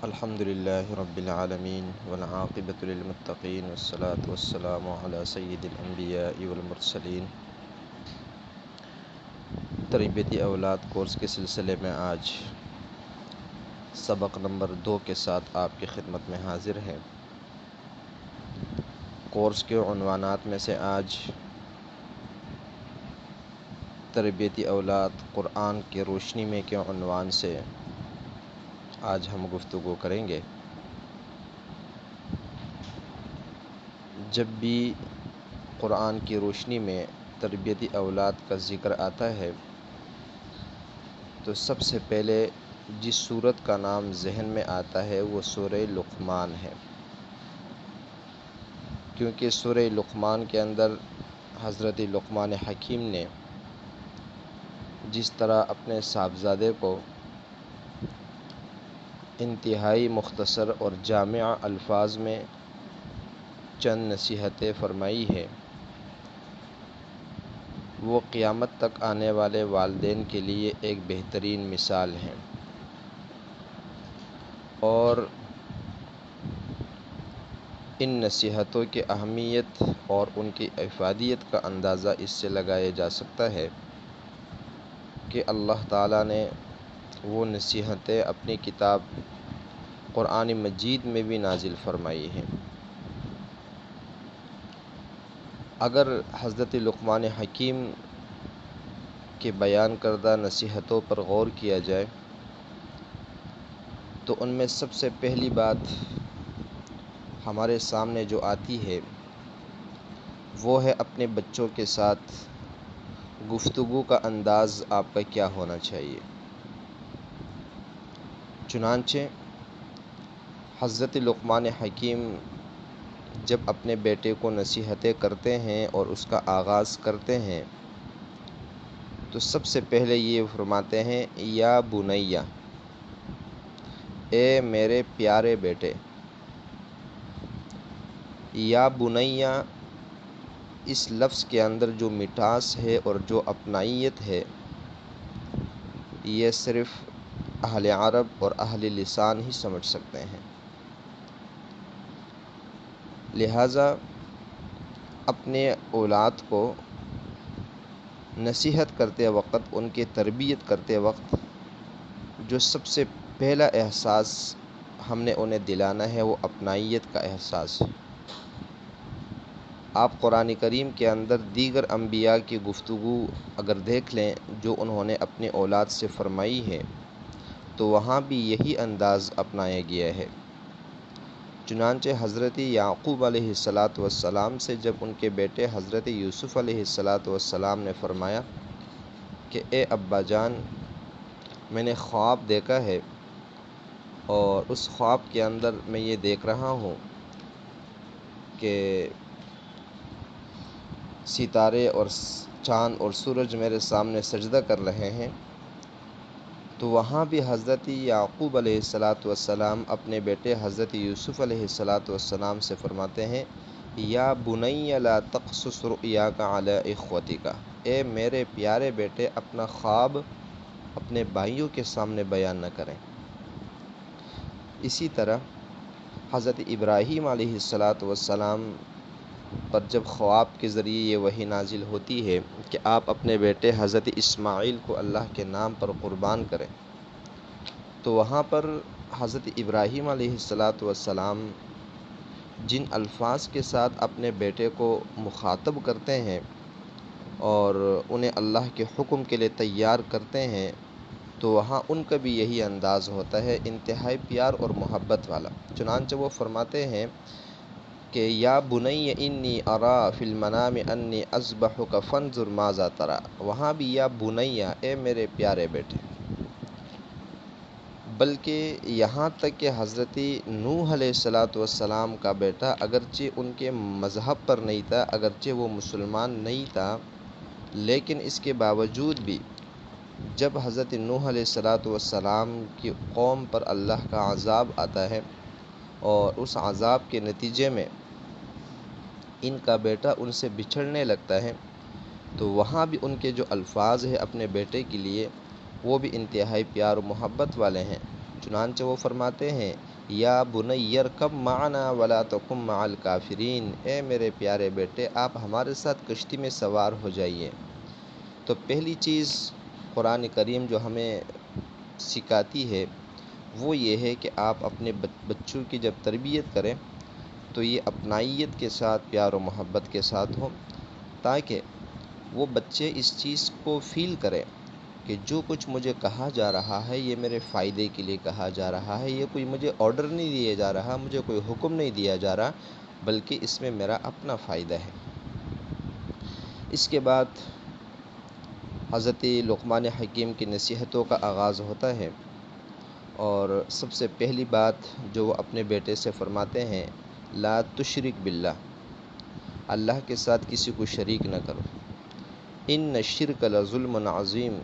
الحمد للہ رب العالمین والعاقبۃ للمتقین والصلاة والسلام علی سید الانبیاء والمرسلین۔ تربیتی اولاد کورس کے سلسلے میں آج سبق نمبر 2 کے ساتھ آپ کی خدمت میں حاضر ہیں۔ کورس کے عنوانات میں سے آج تربیتی اولاد قرآن کی روشنی میں کے عنوان سے آج ہم گفتگو کریں گے۔ جب بھی قرآن کی روشنی میں تربیتی اولاد کا ذکر آتا ہے تو سب سے پہلے جس سورت کا نام ذہن میں آتا ہے وہ سورہ لقمان ہے، کیونکہ سورہ لقمان کے اندر حضرت لقمان حکیم نے جس طرح اپنے صاحبزادے کو انتہائی مختصر اور جامع الفاظ میں چند نصیحتیں فرمائی ہے، وہ قیامت تک آنے والے والدین کے لیے ایک بہترین مثال ہے، اور ان نصیحتوں کی اہمیت اور ان کی افادیت کا اندازہ اس سے لگایا جا سکتا ہے کہ اللہ تعالیٰ نے وہ نصیحتیں اپنی کتاب قرآن مجید میں بھی نازل فرمائی ہیں۔ اگر حضرت لقمان حکیم کے بیان کردہ نصیحتوں پر غور کیا جائے تو ان میں سب سے پہلی بات ہمارے سامنے جو آتی ہے وہ ہے اپنے بچوں کے ساتھ گفتگو کا انداز آپ کا کیا ہونا چاہیے۔ چنانچہ حضرت لقمان حکیم جب اپنے بیٹے کو نصیحتیں کرتے ہیں اور اس کا آغاز کرتے ہیں تو سب سے پہلے یہ فرماتے ہیں یا بنیا، اے میرے پیارے بیٹے۔ یا بنیا اس لفظ کے اندر جو مٹھاس ہے اور جو اپنائیت ہے یہ صرف اہل عرب اور اہل لسان ہی سمجھ سکتے ہیں، لہٰذا اپنے اولاد کو نصیحت کرتے وقت، ان کی تربیت کرتے وقت جو سب سے پہلا احساس ہم نے انہیں دلانا ہے وہ اپنائیت کا احساس ہے۔ آپ قرآن کریم کے اندر دیگر انبیاء کی گفتگو اگر دیکھ لیں جو انہوں نے اپنے اولاد سے فرمائی ہے تو وہاں بھی یہی انداز اپنایا گیا ہے۔ چنانچہ حضرت یعقوب علیہ السلام سے جب ان کے بیٹے حضرت یوسف علیہ السلام نے فرمایا کہ اے ابا جان، میں نے خواب دیکھا ہے اور اس خواب کے اندر میں یہ دیکھ رہا ہوں کہ ستارے اور چاند اور سورج میرے سامنے سجدہ کر رہے ہیں، تو وہاں بھی حضرت یعقوب علیہ السلام اپنے بیٹے حضرت یوسف علیہ السلام سے فرماتے ہیں یا بنی لا تقصص رؤیاک علی اخوتک، اے میرے پیارے بیٹے اپنا خواب اپنے بھائیوں کے سامنے بیان نہ کریں۔ اسی طرح حضرت ابراہیم علیہ السلام پر جب خواب کے ذریعے یہ وحی نازل ہوتی ہے کہ آپ اپنے بیٹے حضرت اسماعیل کو اللہ کے نام پر قربان کریں، تو وہاں پر حضرت ابراہیم علیہ السلام جن الفاظ کے ساتھ اپنے بیٹے کو مخاطب کرتے ہیں اور انہیں اللہ کے حکم کے لیے تیار کرتے ہیں تو وہاں ان کا بھی یہی انداز ہوتا ہے، انتہائی پیار اور محبت والا۔ چنانچہ وہ فرماتے ہیں کہ یا بنی انی اری فی المنام انی اذبحک فانظر ماذا تری، وہاں بھی یا بنیا، اے میرے پیارے بیٹے۔ بلکہ یہاں تک کہ حضرت نوح علیہ السلام کا بیٹا اگرچہ ان کے مذہب پر نہیں تھا، اگرچہ وہ مسلمان نہیں تھا، لیکن اس کے باوجود بھی جب حضرت نوح علیہ السلام کی قوم پر اللہ کا عذاب آتا ہے اور اس عذاب کے نتیجے میں ان کا بیٹا ان سے بچھڑنے لگتا ہے تو وہاں بھی ان کے جو الفاظ ہیں اپنے بیٹے کے لیے وہ بھی انتہائی پیار و محبت والے ہیں۔ چنانچہ وہ فرماتے ہیں یا بنیر کب معنا ولا تکم مع الکافرین، اے میرے پیارے بیٹے آپ ہمارے ساتھ کشتی میں سوار ہو جائیے۔ تو پہلی چیز قرآن کریم جو ہمیں سکھاتی ہے وہ یہ ہے کہ آپ اپنے بچوں کی جب تربیت کریں تو یہ اپنائیت کے ساتھ، پیار و محبت کے ساتھ ہو، تاکہ وہ بچے اس چیز کو فیل کریں کہ جو کچھ مجھے کہا جا رہا ہے یہ میرے فائدے کے لیے کہا جا رہا ہے، یہ کوئی مجھے آرڈر نہیں دیا جا رہا، مجھے کوئی حکم نہیں دیا جا رہا، بلکہ اس میں میرا اپنا فائدہ ہے۔ اس کے بعد حضرت لقمان حکیم کی نصیحتوں کا آغاز ہوتا ہے، اور سب سے پہلی بات جو وہ اپنے بیٹے سے فرماتے ہیں، لا تشرک باللہ، اللہ کے ساتھ کسی کو شریک نہ کرو، ان الشرک لظلم عظیم،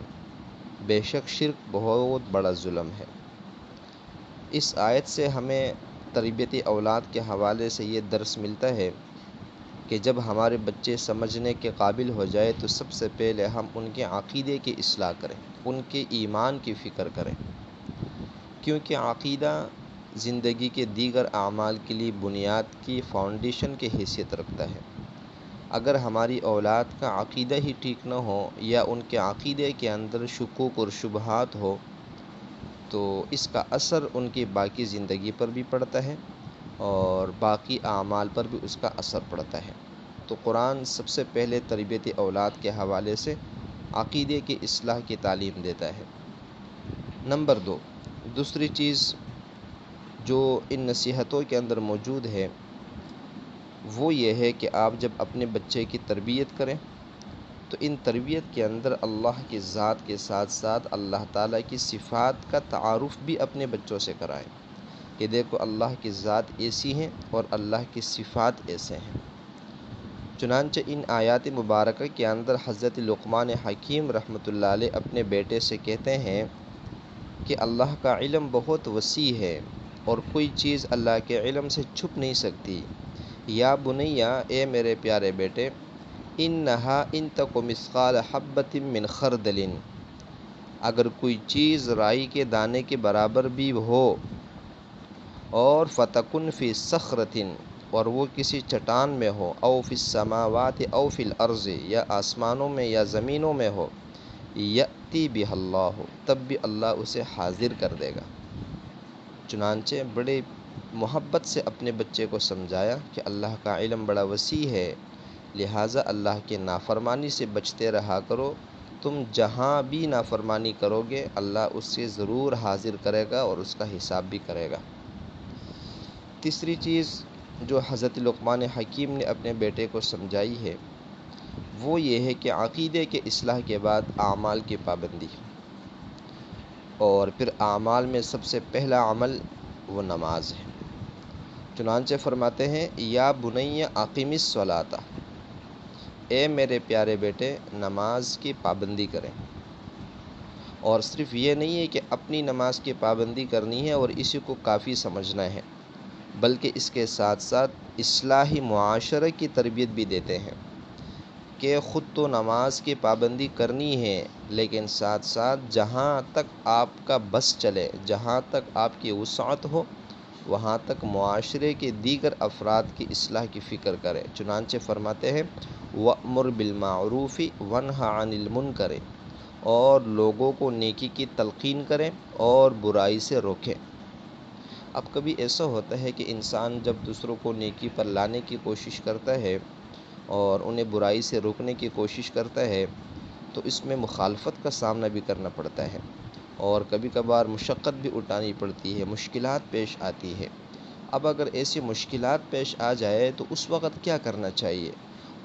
بے شک شرک بہت بڑا ظلم ہے۔ اس آیت سے ہمیں تربیت اولاد کے حوالے سے یہ درس ملتا ہے کہ جب ہمارے بچے سمجھنے کے قابل ہو جائے تو سب سے پہلے ہم ان کے عقیدے کی اصلاح کریں، ان کے ایمان کی فکر کریں، کیونکہ عقیدہ زندگی کے دیگر اعمال کے لیے بنیاد کی فاؤنڈیشن کی حیثیت رکھتا ہے۔ اگر ہماری اولاد کا عقیدہ ہی ٹھیک نہ ہو یا ان کے عقیدے کے اندر شکوک اور شبہات ہو تو اس کا اثر ان کی باقی زندگی پر بھی پڑتا ہے اور باقی اعمال پر بھی اس کا اثر پڑتا ہے۔ تو قرآن سب سے پہلے تربیت اولاد کے حوالے سے عقیدے کی اصلاح کی تعلیم دیتا ہے۔ نمبر 2، دوسری چیز جو ان نصیحتوں کے اندر موجود ہے وہ یہ ہے کہ آپ جب اپنے بچے کی تربیت کریں تو ان تربیت کے اندر اللہ کی ذات کے ساتھ ساتھ اللہ تعالیٰ کی صفات کا تعارف بھی اپنے بچوں سے کرائیں کہ دیکھو اللہ کی ذات ایسی ہیں اور اللہ کی صفات ایسے ہیں۔ چنانچہ ان آیات مبارکہ کے اندر حضرت لقمان حکیم رحمۃ اللہ علیہ اپنے بیٹے سے کہتے ہیں کہ اللہ کا علم بہت وسیع ہے اور کوئی چیز اللہ کے علم سے چھپ نہیں سکتی۔ یا بنیا، اے میرے پیارے بیٹے، انہا ان تک مثقال حبۃ من خردل، اگر کوئی چیز رائی کے دانے کے برابر بھی ہو، اور فتکن فی صخرۃ، اور وہ کسی چٹان میں ہو، او فی السماوات او فی الارض، یا آسمانوں میں یا زمینوں میں ہو، یأتی بہ اللہ، تب بھی اللہ اسے حاضر کر دے گا۔ چنانچہ بڑے محبت سے اپنے بچے کو سمجھایا کہ اللہ کا علم بڑا وسیع ہے، لہٰذا اللہ کے نافرمانی سے بچتے رہا کرو، تم جہاں بھی نافرمانی کرو گے اللہ اس سے ضرور حاضر کرے گا اور اس کا حساب بھی کرے گا۔ تیسری چیز جو حضرت لقمان حکیم نے اپنے بیٹے کو سمجھائی ہے وہ یہ ہے کہ عقیدے کے اصلاح کے بعد اعمال کی پابندی، اور پھر اعمال میں سب سے پہلا عمل وہ نماز ہے۔ چنانچہ فرماتے ہیں، یا بنی اقیم الصلاۃ، اے میرے پیارے بیٹے نماز کی پابندی کریں۔ اور صرف یہ نہیں ہے کہ اپنی نماز کی پابندی کرنی ہے اور اسی کو کافی سمجھنا ہے، بلکہ اس کے ساتھ ساتھ اصلاحی معاشرے کی تربیت بھی دیتے ہیں کہ خود تو نماز کی پابندی کرنی ہے، لیکن ساتھ ساتھ جہاں تک آپ کا بس چلے، جہاں تک آپ کی وسعت ہو، وہاں تک معاشرے کے دیگر افراد کی اصلاح کی فکر کرے۔ چنانچہ فرماتے ہیں، وَأْمُرْ بِالْمَعْرُوفِ وَانْہَ عَنِ الْمُنْکَرِ، اور لوگوں کو نیکی کی تلقین کریں اور برائی سے روکیں۔ اب کبھی ایسا ہوتا ہے کہ انسان جب دوسروں کو نیکی پر لانے کی کوشش کرتا ہے اور انہیں برائی سے روکنے کی کوشش کرتا ہے تو اس میں مخالفت کا سامنا بھی کرنا پڑتا ہے اور کبھی کبھار مشقت بھی اٹھانی پڑتی ہے، مشکلات پیش آتی ہے۔ اب اگر ایسی مشکلات پیش آ جائے تو اس وقت کیا کرنا چاہیے،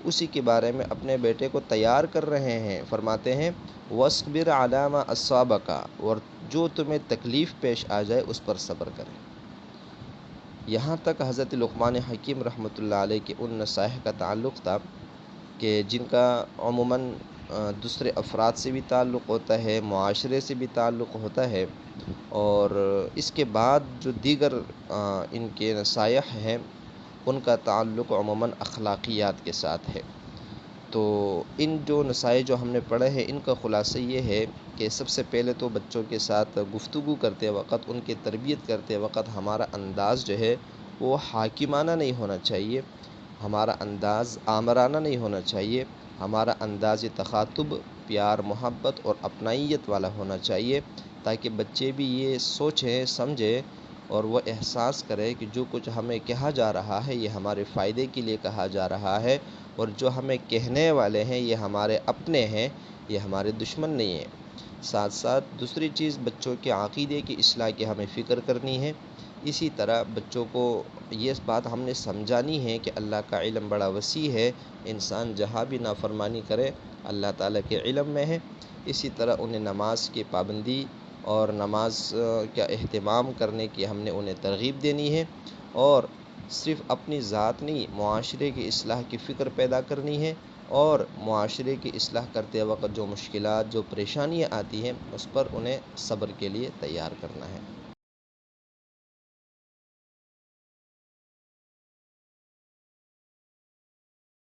اسی کے بارے میں اپنے بیٹے کو تیار کر رہے ہیں۔ فرماتے ہیں، وَاصْبِرْ عَلَىٰ مَا أَصَابَكَ، اور جو تمہیں تکلیف پیش آ جائے اس پر صبر کریں۔ یہاں تک حضرت لقمان حکیم رحمۃ اللہ علیہ کے ان نصائح کا تعلق تھا کہ جن کا عموماً دوسرے افراد سے بھی تعلق ہوتا ہے، معاشرے سے بھی تعلق ہوتا ہے، اور اس کے بعد جو دیگر ان کے نصائح ہیں ان کا تعلق عموماً اخلاقیات کے ساتھ ہے۔ تو ان جو نصائح جو ہم نے پڑھے ہیں ان کا خلاصہ یہ ہے کہ سب سے پہلے تو بچوں کے ساتھ گفتگو کرتے وقت، ان کی تربیت کرتے وقت ہمارا انداز جو ہے وہ حاکمانہ نہیں ہونا چاہیے، ہمارا انداز آمرانہ نہیں ہونا چاہیے، ہمارا انداز تخاطب پیار محبت اور اپنائیت والا ہونا چاہیے، تاکہ بچے بھی یہ سوچیں سمجھیں اور وہ احساس کرے کہ جو کچھ ہمیں کہا جا رہا ہے یہ ہمارے فائدے کے لیے کہا جا رہا ہے، اور جو ہمیں کہنے والے ہیں یہ ہمارے اپنے ہیں، یہ ہمارے دشمن نہیں ہیں۔ ساتھ ساتھ دوسری چیز بچوں کے عقیدے کی اصلاح کی ہمیں فکر کرنی ہے۔ اسی طرح بچوں کو یہ بات ہم نے سمجھانی ہے کہ اللہ کا علم بڑا وسیع ہے، انسان جہاں بھی نافرمانی کرے اللہ تعالیٰ کے علم میں ہے۔ اسی طرح انہیں نماز کی پابندی اور نماز کا اہتمام کرنے کی ہم نے انہیں ترغیب دینی ہے، اور صرف اپنی ذات نہیں معاشرے کی اصلاح کی فکر پیدا کرنی ہے، اور معاشرے کی اصلاح کرتے وقت جو مشکلات جو پریشانیاں آتی ہیں اس پر انہیں صبر کے لیے تیار کرنا ہے۔